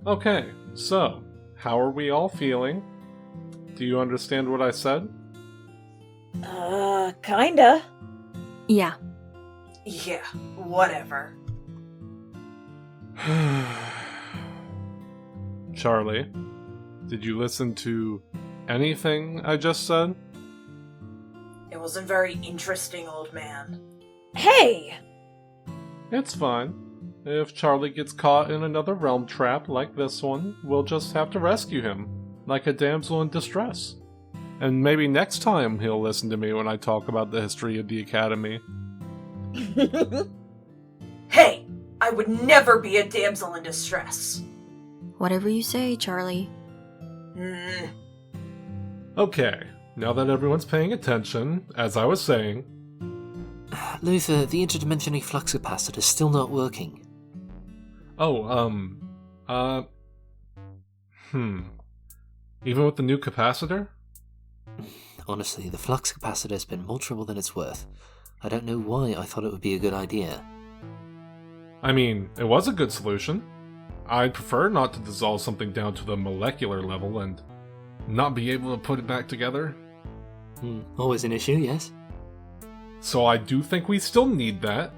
Okay, so, how are we all feeling? Do you understand what I said? Kinda. Yeah. Yeah, whatever. Charlie, did you listen to anything I just said? It wasn't very interesting, old man. Hey! It's fine. If Charlie gets caught in another realm trap like this one, we'll just have to rescue him, like a damsel in distress. And maybe next time he'll listen to me when I talk about the history of the Academy. Hey! I would never be a damsel in distress. Whatever you say, Charlie. Okay, now that everyone's paying attention, as I was saying... Luther, the interdimensional flux capacitor is still not working. Even with the new capacitor? Honestly, the flux capacitor has been more trouble than it's worth. I don't know why I thought it would be a good idea. I mean, it was a good solution. I'd prefer not to dissolve something down to the molecular level and not be able to put it back together. Always an issue, yes? So I do think we still need that.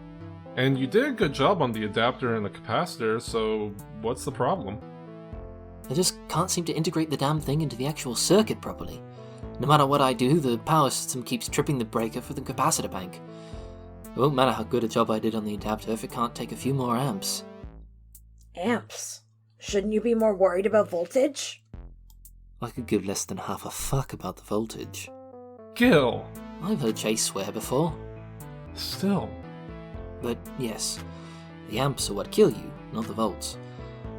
And you did a good job on the adapter and the capacitor, so what's the problem? I just can't seem to integrate the damn thing into the actual circuit properly. No matter what I do, the power system keeps tripping the breaker for the capacitor bank. It won't matter how good a job I did on the adapter if it can't take a few more amps. Amps? Shouldn't you be more worried about voltage? I could give less than half a fuck about the voltage. Gil! I've heard Chase swear before. Still. But yes, the amps are what kill you, not the volts.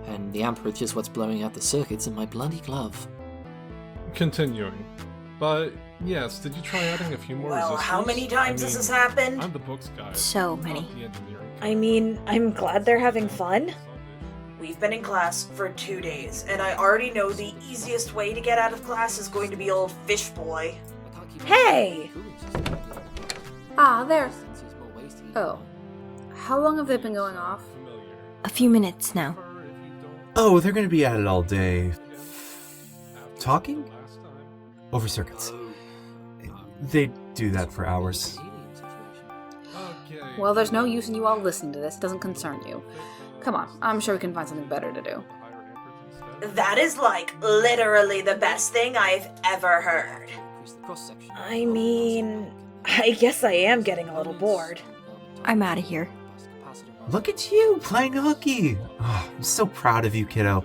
And the amperage is what's blowing out the circuits in my bloody glove. Continuing. But, yes, did you try adding a few more Well, resistors? how many times has this happened? I'm the books guy. So not many. the engineering guy. I mean, I'm glad they're having fun. We've been in class for 2 days, and I already know the easiest way to get out of class is going to be old fish boy. Hey! Ah, there. Oh. How long have they been going off? A few minutes now. Oh, they're gonna be at it all day. Talking? Over circuits. They do that for hours. Well, there's no use in you all listening to this. It doesn't concern you. Come on, I'm sure we can find something better to do. That is like literally the best thing I've ever heard. I mean, I guess I am getting a little bored. I'm out of here. Look at you, playing hooky! Oh, I'm so proud of you, kiddo.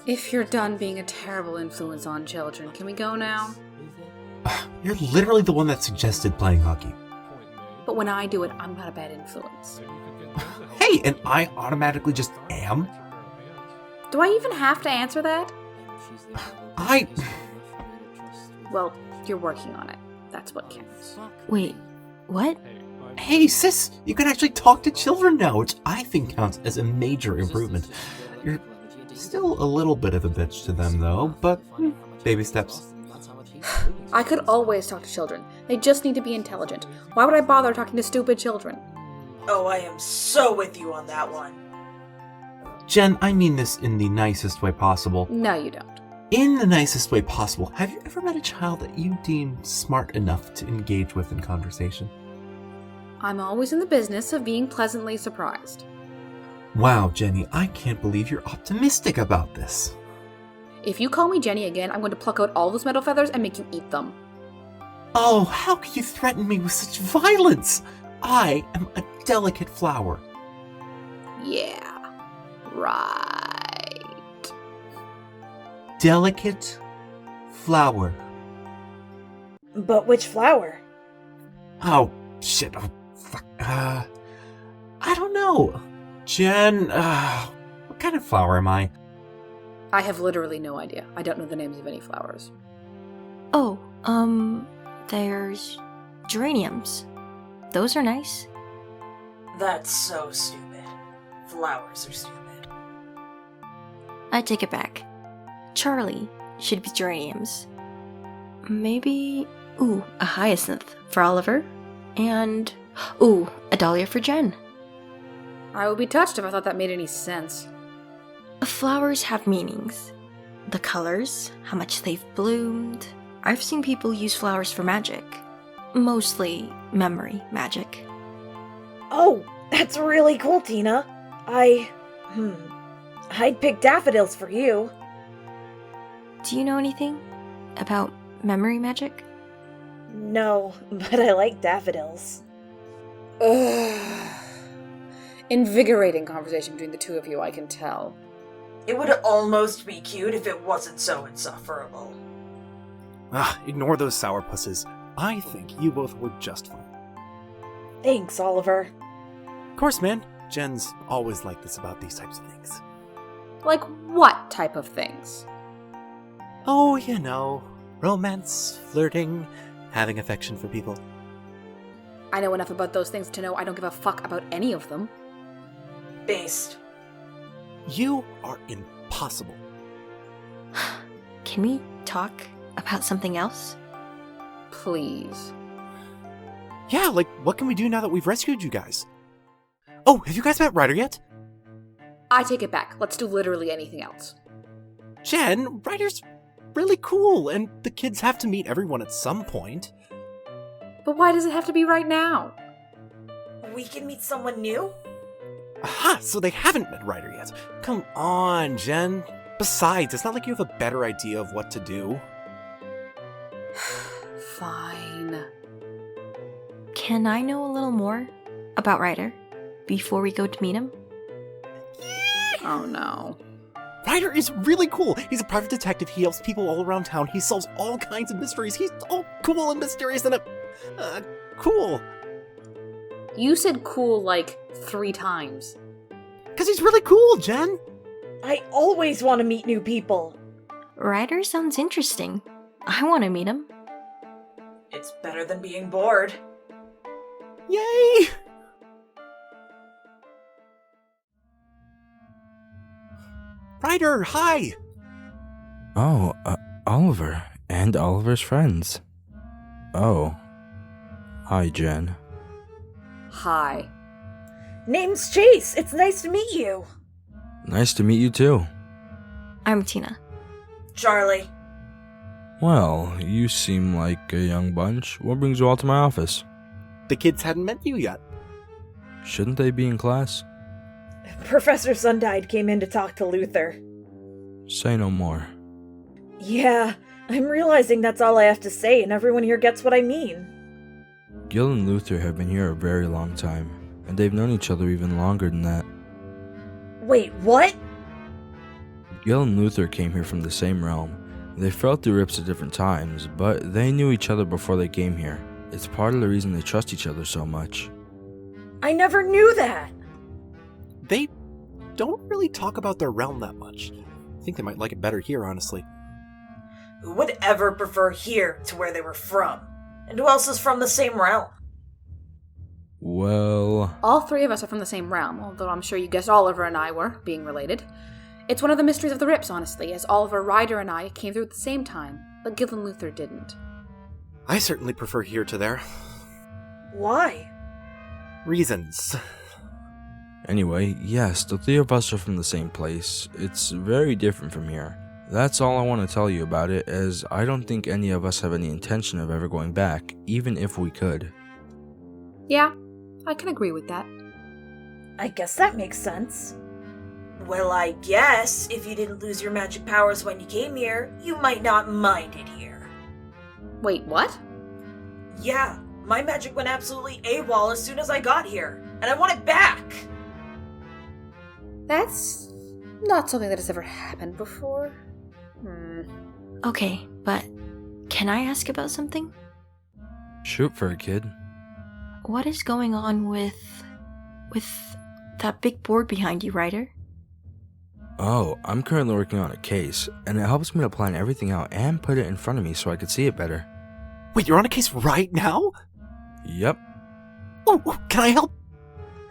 If you're done being a terrible influence on children, can we go now? You're literally the one that suggested playing hockey. But when I do it, I'm not a bad influence. Hey, and I automatically just am? Do I even have to answer that? Well, you're working on it. That's what counts. Wait, what? Hey, sis, you can actually talk to children now, which I think counts as a major improvement. You're still a little bit of a bitch to them, though, but baby steps. I could always talk to children. They just need to be intelligent. Why would I bother talking to stupid children? Oh, I am so with you on that one. Jen, I mean this in the nicest way possible. No, you don't. In the nicest way possible, have you ever met a child that you deem smart enough to engage with in conversation? I'm always in the business of being pleasantly surprised. Wow, Jenny, I can't believe you're optimistic about this. If you call me Jenny again, I'm going to pluck out all those metal feathers and make you eat them. Oh, how can you threaten me with such violence? I am a delicate flower. Yeah, right. Delicate flower. But which flower? Oh, shit. Oh, fuck. I don't know. Jen, what kind of flower am I? I have literally no idea. I don't know the names of any flowers. Oh, there's geraniums. Those are nice. That's so stupid. Flowers are stupid. I take it back. Charlie should be geraniums. Maybe, a hyacinth for Oliver. And, a dahlia for Jen. I would be touched if I thought that made any sense. Flowers have meanings. The colors, how much they've bloomed. I've seen people use flowers for magic. Mostly memory magic. Oh, that's really cool, Tina. I'd pick daffodils for you. Do you know anything about memory magic? No, but I like daffodils. Ugh. Invigorating conversation between the two of you, I can tell. It would almost be cute if it wasn't so insufferable. Ignore those sourpusses. I think you both would just fine. Thanks, Oliver. Of course, man. Jen's always like this about these types of things. Like what type of things? Oh, you know, romance, flirting, having affection for people. I know enough about those things to know I don't give a fuck about any of them. Based. You are impossible. Can we talk about something else? Please. Yeah, like, what can we do now that we've rescued you guys? Oh, have you guys met Ryder yet? I take it back. Let's do literally anything else. Jen, Ryder's really cool, and the kids have to meet everyone at some point. But why does it have to be right now? We can meet someone new? Aha, so they haven't met Ryder yet. Come on, Jen. Besides, it's not like you have a better idea of what to do. Fine. Can I know a little more about Ryder before we go to meet him? Oh no. Ryder is really cool. He's a private detective. He helps people all around town. He solves all kinds of mysteries. He's all cool and mysterious and cool. You said cool like 3 times. Because he's really cool, Jen. I always want to meet new people. Ryder sounds interesting. I want to meet him. It's better than being bored. Yay! Ryder, hi! Oh, Oliver and Oliver's friends. Oh. Hi, Jen. Hi. Name's Chase. It's nice to meet you. Nice to meet you too. I'm Tina. Charlie. Well, you seem like a young bunch. What brings you all to my office? The kids hadn't met you yet. Shouldn't they be in class? Professor Sundide came in to talk to Luther. Say no more. Yeah, I'm realizing that's all I have to say, and everyone here gets what I mean. Gil and Luther have been here a very long time, and they've known each other even longer than that. Wait, what? Gil and Luther came here from the same realm. They felt the rips at different times, but they knew each other before they came here. It's part of the reason they trust each other so much. I never knew that. They don't really talk about their realm that much. I think they might like it better here, honestly. Who would ever prefer here to where they were from? And who else is from the same realm? Well... All 3 of us are from the same realm, although I'm sure you guessed Oliver and I were, being related. It's one of the mysteries of the Rips, honestly, as Oliver, Ryder, and I came through at the same time, but Gil and Luther didn't. I certainly prefer here to there. Why? Reasons. Anyway, yes, the 3 of us are from the same place. It's very different from here. That's all I want to tell you about it, as I don't think any of us have any intention of ever going back, even if we could. Yeah, I can agree with that. I guess that makes sense. Well, I guess if you didn't lose your magic powers when you came here, you might not mind it here. Wait, what? Yeah, my magic went absolutely AWOL as soon as I got here, and I want it back! That's not something that has ever happened before. Okay, but can I ask about something? Shoot for it, kid. What is going on with that big board behind you, Ryder? Oh, I'm currently working on a case, and it helps me to plan everything out and put it in front of me so I could see it better. Wait, you're on a case right now? Yep. Oh, can I help?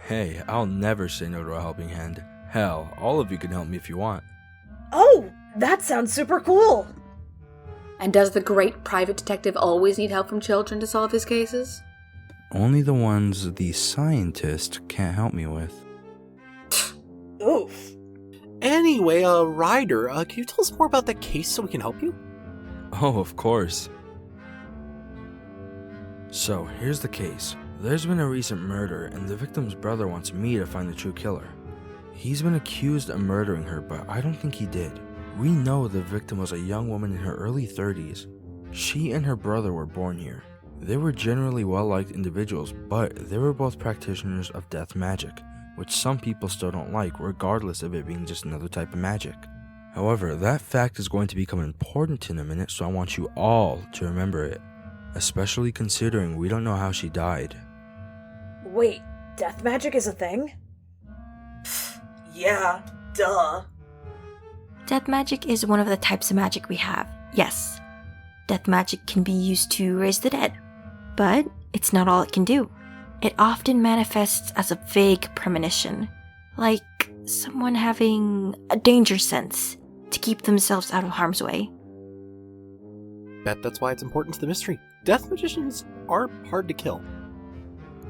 Hey, I'll never say no to a helping hand. Hell, all of you can help me if you want. Oh, that sounds super cool. And does the great private detective always need help from children to solve his cases? Only the ones the scientist can't help me with. Oof. Anyway, Ryder, can you tell us more about that case so we can help you? Oh, of course. So, here's the case. There's been a recent murder, and the victim's brother wants me to find the true killer. He's been accused of murdering her, but I don't think he did. We know the victim was a young woman in her early 30s. She and her brother were born here. They were generally well-liked individuals, but they were both practitioners of death magic, which some people still don't like, regardless of it being just another type of magic. However, that fact is going to become important in a minute, so I want you all to remember it, especially considering we don't know how she died. Wait, death magic is a thing? Yeah, duh. Death magic is one of the types of magic we have, yes. Death magic can be used to raise the dead, but it's not all it can do. It often manifests as a vague premonition, like someone having a danger sense to keep themselves out of harm's way. Bet that's why it's important to the mystery. Death magicians are hard to kill.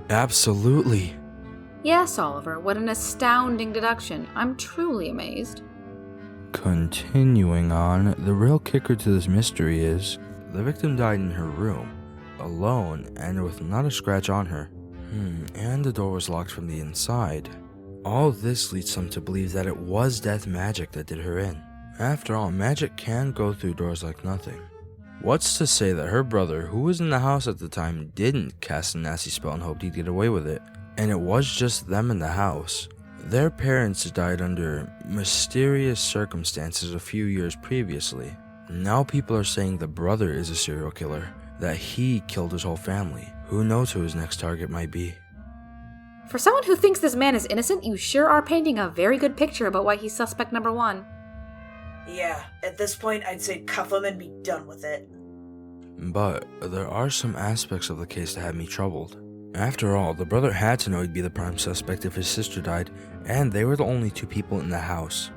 Absolutely. Yes, Oliver, what an astounding deduction. I'm truly amazed. Continuing on, the real kicker to this mystery is the victim died in her room, alone, and with not a scratch on her. And the door was locked from the inside. All this leads some to believe that it was death magic that did her in. After all, magic can go through doors like nothing. What's to say that her brother, who was in the house at the time, didn't cast a nasty spell and hoped he'd get away with it, and it was just them in the house? Their parents died under mysterious circumstances a few years previously. Now people are saying the brother is a serial killer, that he killed his whole family. Who knows who his next target might be? For someone who thinks this man is innocent, you sure are painting a very good picture about why he's suspect number one. Yeah, at this point I'd say cuff him and be done with it. But there are some aspects of the case that have me troubled. After all, the brother had to know he'd be the prime suspect if his sister died, and they were the only two people in the house.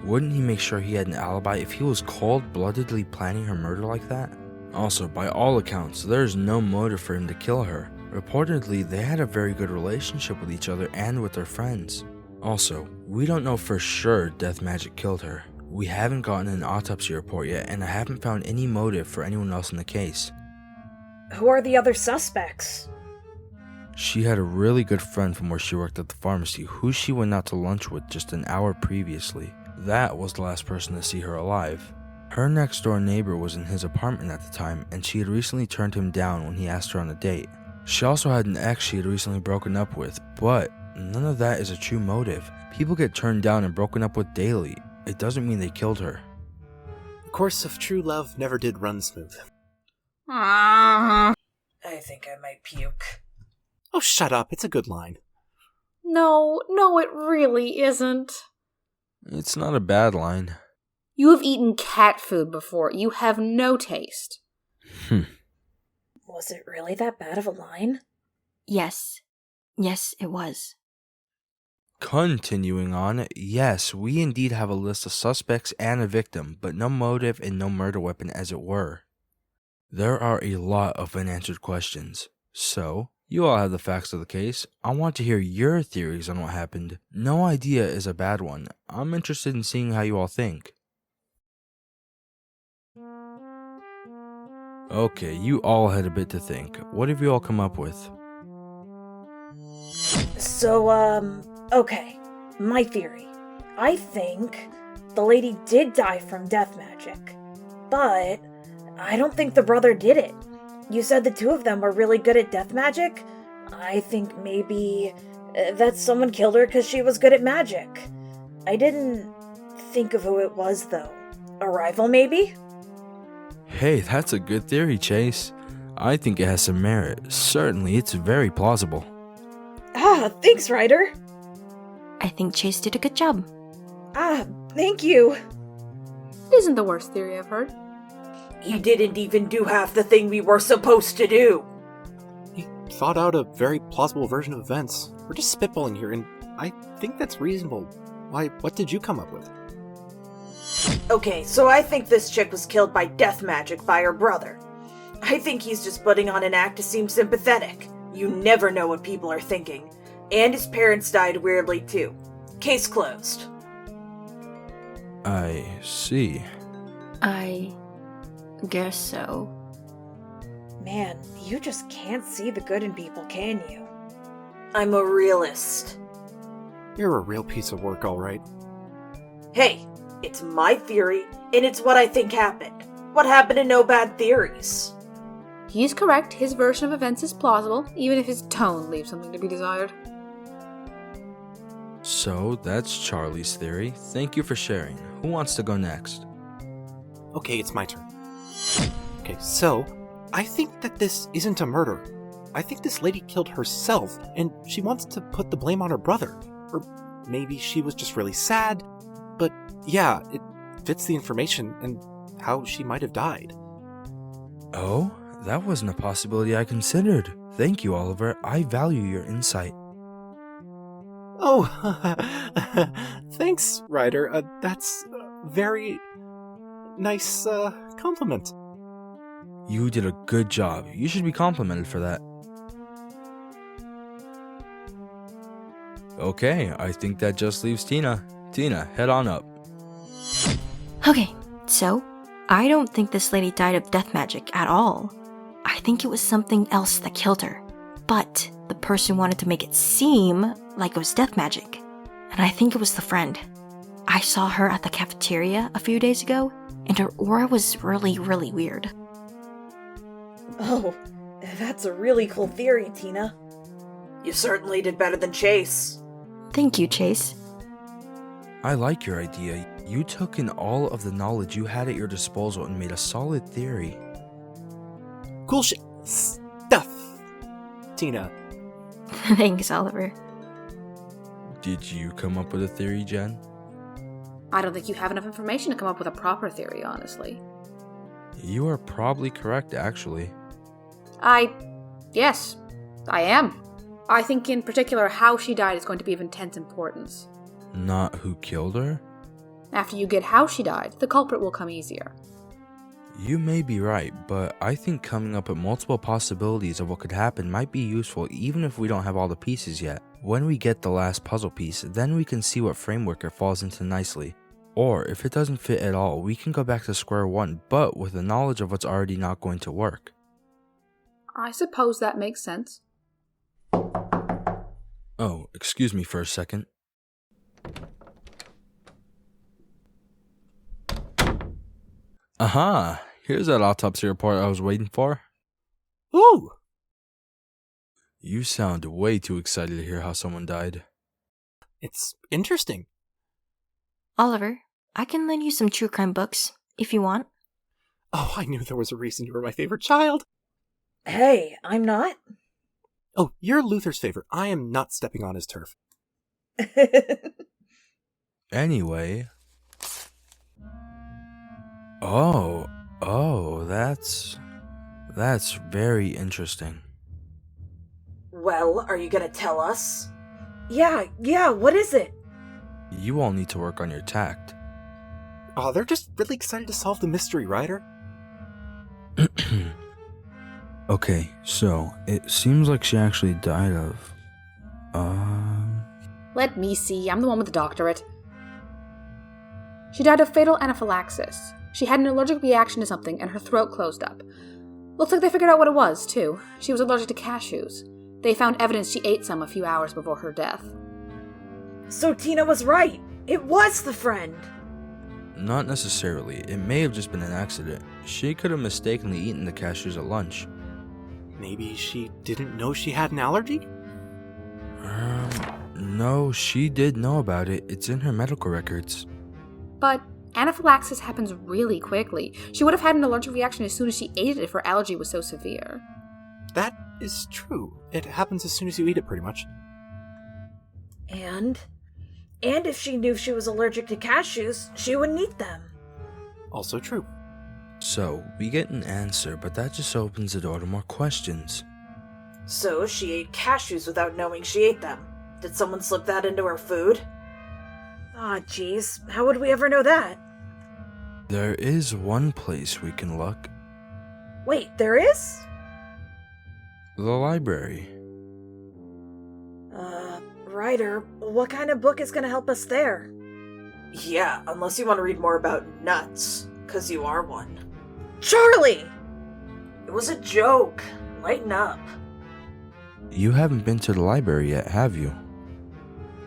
Wouldn't he make sure he had an alibi if he was cold-bloodedly planning her murder like that? Also, by all accounts, there's no motive for him to kill her. Reportedly, they had a very good relationship with each other and with their friends. Also, we don't know for sure death magic killed her. We haven't gotten an autopsy report yet, and I haven't found any motive for anyone else in the case. Who are the other suspects? She had a really good friend from where she worked at the pharmacy, who she went out to lunch with just an hour previously. That was the last person to see her alive. Her next door neighbor was in his apartment at the time, and she had recently turned him down when he asked her on a date. She also had an ex she had recently broken up with, but none of that is a true motive. People get turned down and broken up with daily. It doesn't mean they killed her. The course of true love never did run smooth. I think I might puke. Oh, shut up. It's a good line. No, it really isn't. It's not a bad line. You have eaten cat food before. You have no taste. Was it really that bad of a line? Yes. Yes, it was. Continuing on, yes, we indeed have a list of suspects and a victim, but no motive and no murder weapon as it were. There are a lot of unanswered questions. So, you all have the facts of the case. I want to hear your theories on what happened. No idea is a bad one. I'm interested in seeing how you all think. Okay, you all had a bit to think. What have you all come up with? So, okay. My theory. I think the lady did die from death magic. But I don't think the brother did it. You said the two of them were really good at death magic? I think maybe that someone killed her because she was good at magic. I didn't think of who it was, though. A rival, maybe? Hey, that's a good theory, Chase. I think it has some merit. Certainly, it's very plausible. Ah, thanks, Ryder. I think Chase did a good job. Ah, thank you. It isn't the worst theory I've heard. You didn't even do half the thing we were supposed to do. He thought out a very plausible version of events. We're just spitballing here, and I think that's reasonable. Why, what did you come up with? Okay, so I think this chick was killed by death magic by her brother. I think he's just putting on an act to seem sympathetic. You never know what people are thinking. And his parents died weirdly too. Case closed. I see. I guess so. Man, you just can't see the good in people, can you? I'm a realist. You're a real piece of work, alright. Hey, it's my theory, and it's what I think happened. What happened to no bad theories? He's correct. His version of events is plausible, even if his tone leaves something to be desired. So, that's Charlie's theory. Thank you for sharing. Who wants to go next? Okay, it's my turn. Okay, so, I think that this isn't a murder. I think this lady killed herself, and she wants to put the blame on her brother. Or maybe she was just really sad. But yeah, it fits the information and how she might have died. Oh, that wasn't a possibility I considered. Thank you, Oliver. I value your insight. Oh, thanks, Ryder. That's a very nice compliment. You did a good job. You should be complimented for that. Okay, I think that just leaves Tina. Tina, head on up. Okay, so I don't think this lady died of death magic at all. I think it was something else that killed her. But the person wanted to make it seem like it was death magic. And I think it was the friend. I saw her at the cafeteria a few days ago, and her aura was really, really weird. Oh, that's a really cool theory, Tina. You certainly did better than Chase. Thank you, Chase. I like your idea. You took in all of the knowledge you had at your disposal and made a solid theory. Cool stuff, Tina. Thanks, Oliver. Did you come up with a theory, Jen? I don't think you have enough information to come up with a proper theory, honestly. You are probably correct, actually. Yes, I am. I think in particular how she died is going to be of intense importance. Not who killed her? After you get how she died, the culprit will come easier. You may be right, but I think coming up with multiple possibilities of what could happen might be useful even if we don't have all the pieces yet. When we get the last puzzle piece, then we can see what framework it falls into nicely. Or, if it doesn't fit at all, we can go back to square one, but with the knowledge of what's already not going to work. I suppose that makes sense. Oh, excuse me for a second. Aha! Here's that autopsy report I was waiting for. Ooh! You sound way too excited to hear how someone died. It's interesting. Oliver, I can lend you some true crime books, if you want. Oh, I knew there was a reason you were my favorite child. Hey, I'm not. Oh, you're Luther's favorite. I am not stepping on his turf. Anyway. Oh, that's very interesting. Well, are you gonna tell us? Yeah, what is it? You all need to work on your tact. Oh, they're just really excited to solve the mystery, Ryder. Okay, so it seems like she actually died of... Let me see, I'm the one with the doctorate. She died of fatal anaphylaxis. She had an allergic reaction to something and her throat closed up. Looks like they figured out what it was, too. She was allergic to cashews. They found evidence she ate some a few hours before her death. So Tina was right. It was the friend. Not necessarily. It may have just been an accident. She could have mistakenly eaten the cashews at lunch. Maybe she didn't know she had an allergy? No, she did know about it. It's in her medical records. But anaphylaxis happens really quickly. She would have had an allergic reaction as soon as she ate it if her allergy was so severe. That is true. It happens as soon as you eat it, pretty much. And if she knew she was allergic to cashews, she wouldn't eat them. Also true. So, we get an answer, but that just opens the door to more questions. So she ate cashews without knowing she ate them. Did someone slip that into her food? Aw, jeez, how would we ever know that? There is one place we can look. Wait, there is? The library. Ryder, what kind of book is gonna help us there? Yeah, unless you want to read more about nuts, 'cause you are one. Charlie! It was a joke. Lighten up. You haven't been to the library yet, have you?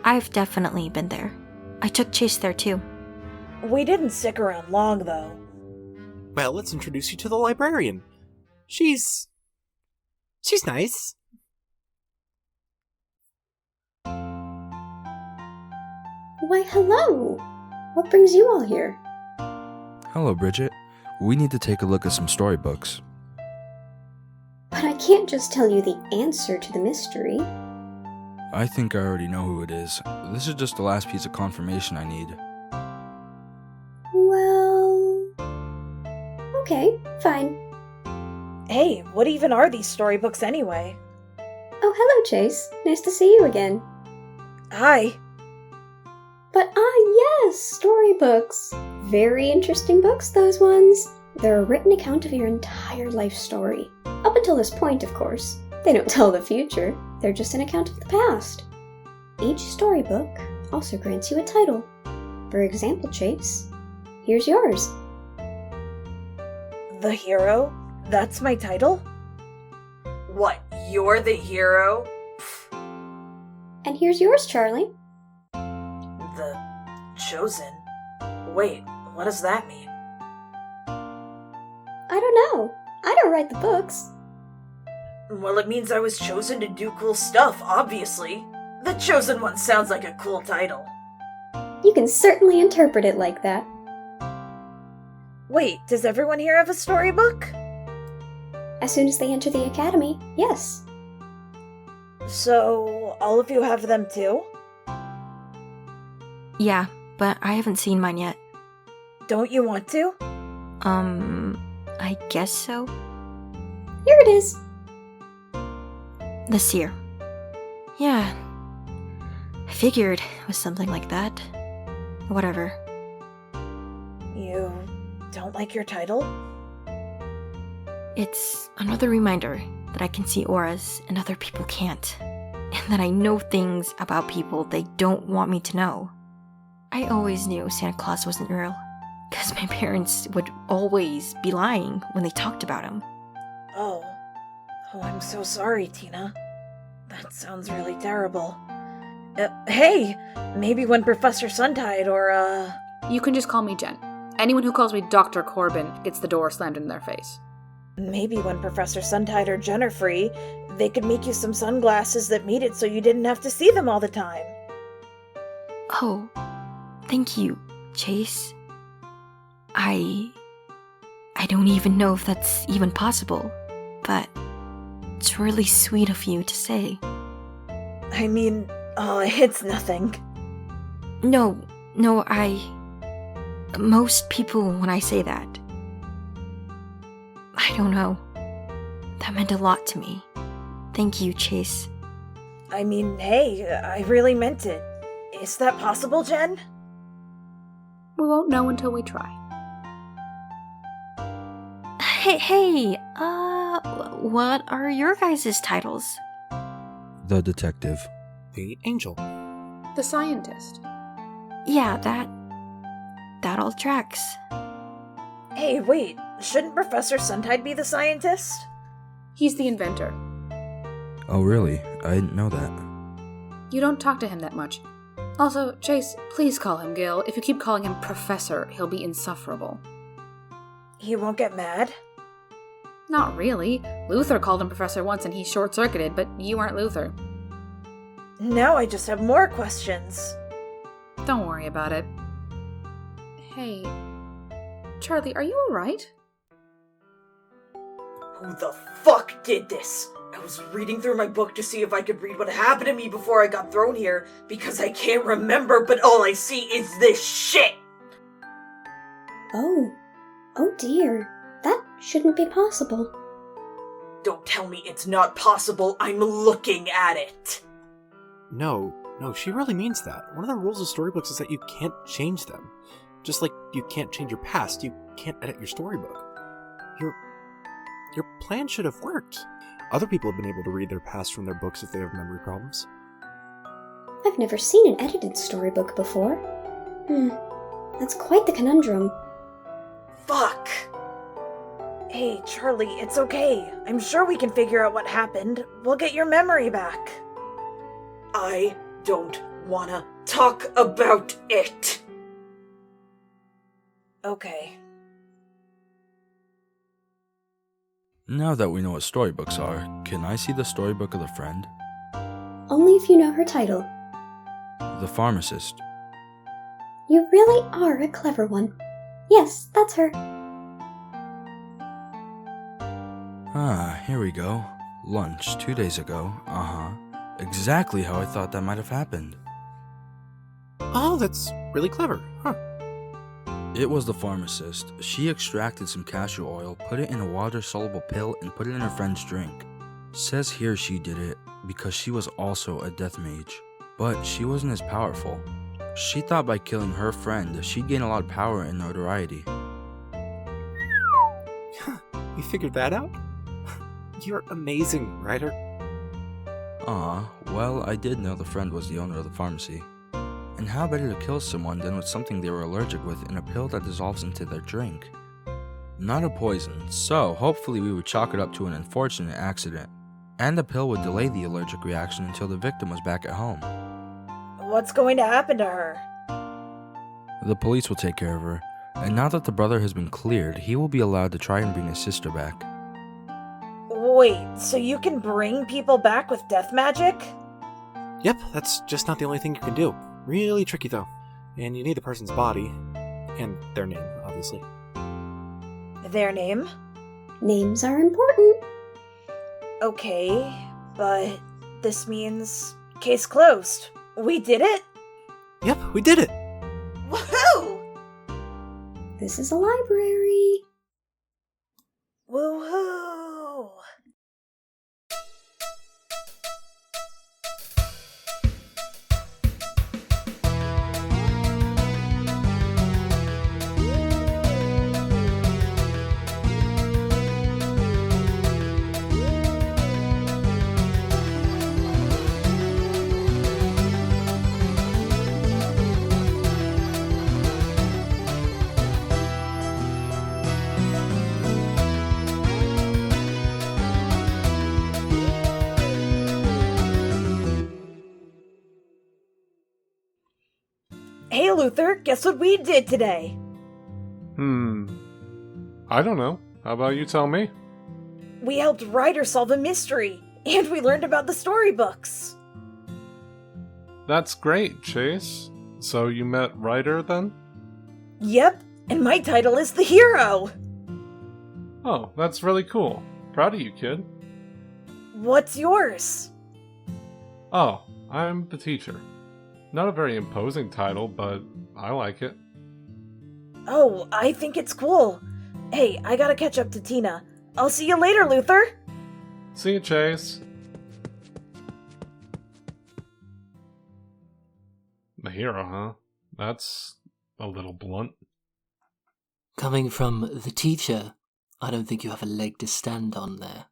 I've definitely been there. I took Chase there too. We didn't stick around long, though. Well, let's introduce you to the librarian. She's nice. Why, hello! What brings you all here? Hello, Bridget. We need to take a look at some storybooks. But I can't just tell you the answer to the mystery. I think I already know who it is. This is just the last piece of confirmation I need. Well... okay, fine. Hey, what even are these storybooks anyway? Oh, hello, Chase. Nice to see you again. Hi. But yes, storybooks. Very interesting books, those ones. They're a written account of your entire life story. Up until this point, of course. They don't tell the future, they're just an account of the past. Each storybook also grants you a title. For example, Chase, here's yours. The hero? That's my title? What, you're the hero? And here's yours, Charlie. The chosen? Wait, what does that mean? I don't know. I don't write the books. Well, it means I was chosen to do cool stuff, obviously. The Chosen One sounds like a cool title. You can certainly interpret it like that. Wait, does everyone here have a storybook? As soon as they enter the academy, yes. So, all of you have them too? Yeah, but I haven't seen mine yet. Don't you want to? I guess so. Here it is. The Seer. Yeah. I figured it was something like that. Whatever. You don't like your title? It's another reminder that I can see auras and other people can't. And that I know things about people they don't want me to know. I always knew Santa Claus wasn't real. Because my parents would always be lying when they talked about him. Oh, I'm so sorry, Tina. That sounds really terrible. Hey, maybe when Professor Suntide or, You can just call me Jen. Anyone who calls me Dr. Corbin gets the door slammed in their face. maybe when Professor Suntide or Jen are free, they could make you some sunglasses that made it so you didn't have to see them all the time. Oh, thank you, Chase. I don't even know if that's even possible, but it's really sweet of you to say. I mean, it's nothing. No, most people, when I say that, I don't know. That meant a lot to me. Thank you, Chase. I mean, hey, I really meant it. Is that possible, Jen? We won't know until we try. Hey, what are your guys' titles? The detective. The angel. The scientist. Yeah, that all tracks. Hey, wait, shouldn't Professor Suntide be the scientist? He's the inventor. Oh, really? I didn't know that. You don't talk to him that much. Also, Chase, please call him Gil. If you keep calling him Professor, he'll be insufferable. He won't get mad? Not really. Luther called him Professor once and he short-circuited, but you aren't Luther. Now I just have more questions. Don't worry about it. Hey, Charlie, are you alright? Who the fuck did this? I was reading through my book to see if I could read what happened to me before I got thrown here, because I can't remember, but all I see is this shit! Oh dear. That shouldn't be possible. Don't tell me it's not possible, I'm looking at it! No, she really means that. One of the rules of storybooks is that you can't change them. Just like you can't change your past, you can't edit your storybook. Your plan should have worked. Other people have been able to read their past from their books if they have memory problems. I've never seen an edited storybook before. That's quite the conundrum. Fuck! Hey, Charlie, it's okay. I'm sure we can figure out what happened. We'll get your memory back. I don't wanna talk about it. Okay. Now that we know what storybooks are, can I see the storybook of the friend? Only if you know her title. The pharmacist. You really are a clever one. Yes, that's her. Ah, here we go. Lunch 2 days ago. Exactly how I thought that might have happened. Oh, that's really clever, huh? It was the pharmacist. She extracted some cashew oil, put it in a water-soluble pill, and put it in her friend's drink. Says here she did it because she was also a death mage. But she wasn't as powerful. She thought by killing her friend, she'd gain a lot of power and notoriety. You figured that out? You're amazing, Ryder. Well, I did know the friend was the owner of the pharmacy. And how better to kill someone than with something they were allergic with in a pill that dissolves into their drink? Not a poison, so hopefully we would chalk it up to an unfortunate accident. And the pill would delay the allergic reaction until the victim was back at home. What's going to happen to her? The police will take care of her, and now that the brother has been cleared, he will be allowed to try and bring his sister back. Wait, so you can bring people back with death magic? Yep, that's just not the only thing you can do. Really tricky though. And you need the person's body. And their name, obviously. Their name? Names are important. Okay, but this means case closed. We did it? Yep, we did it! Woohoo! This is a library. Woohoo! Hey, Luther, guess what we did today? I don't know. How about you tell me? We helped Ryder solve a mystery, and we learned about the storybooks. That's great, Chase. So you met Ryder then? Yep, and my title is the hero. Oh, that's really cool. Proud of you, kid. What's yours? Oh, I'm the teacher. Not a very imposing title, but I like it. Oh, I think it's cool. Hey, I gotta catch up to Tina. I'll see you later, Luther. See you, Chase. The hero, huh? That's a little blunt. Coming from the teacher, I don't think you have a leg to stand on there.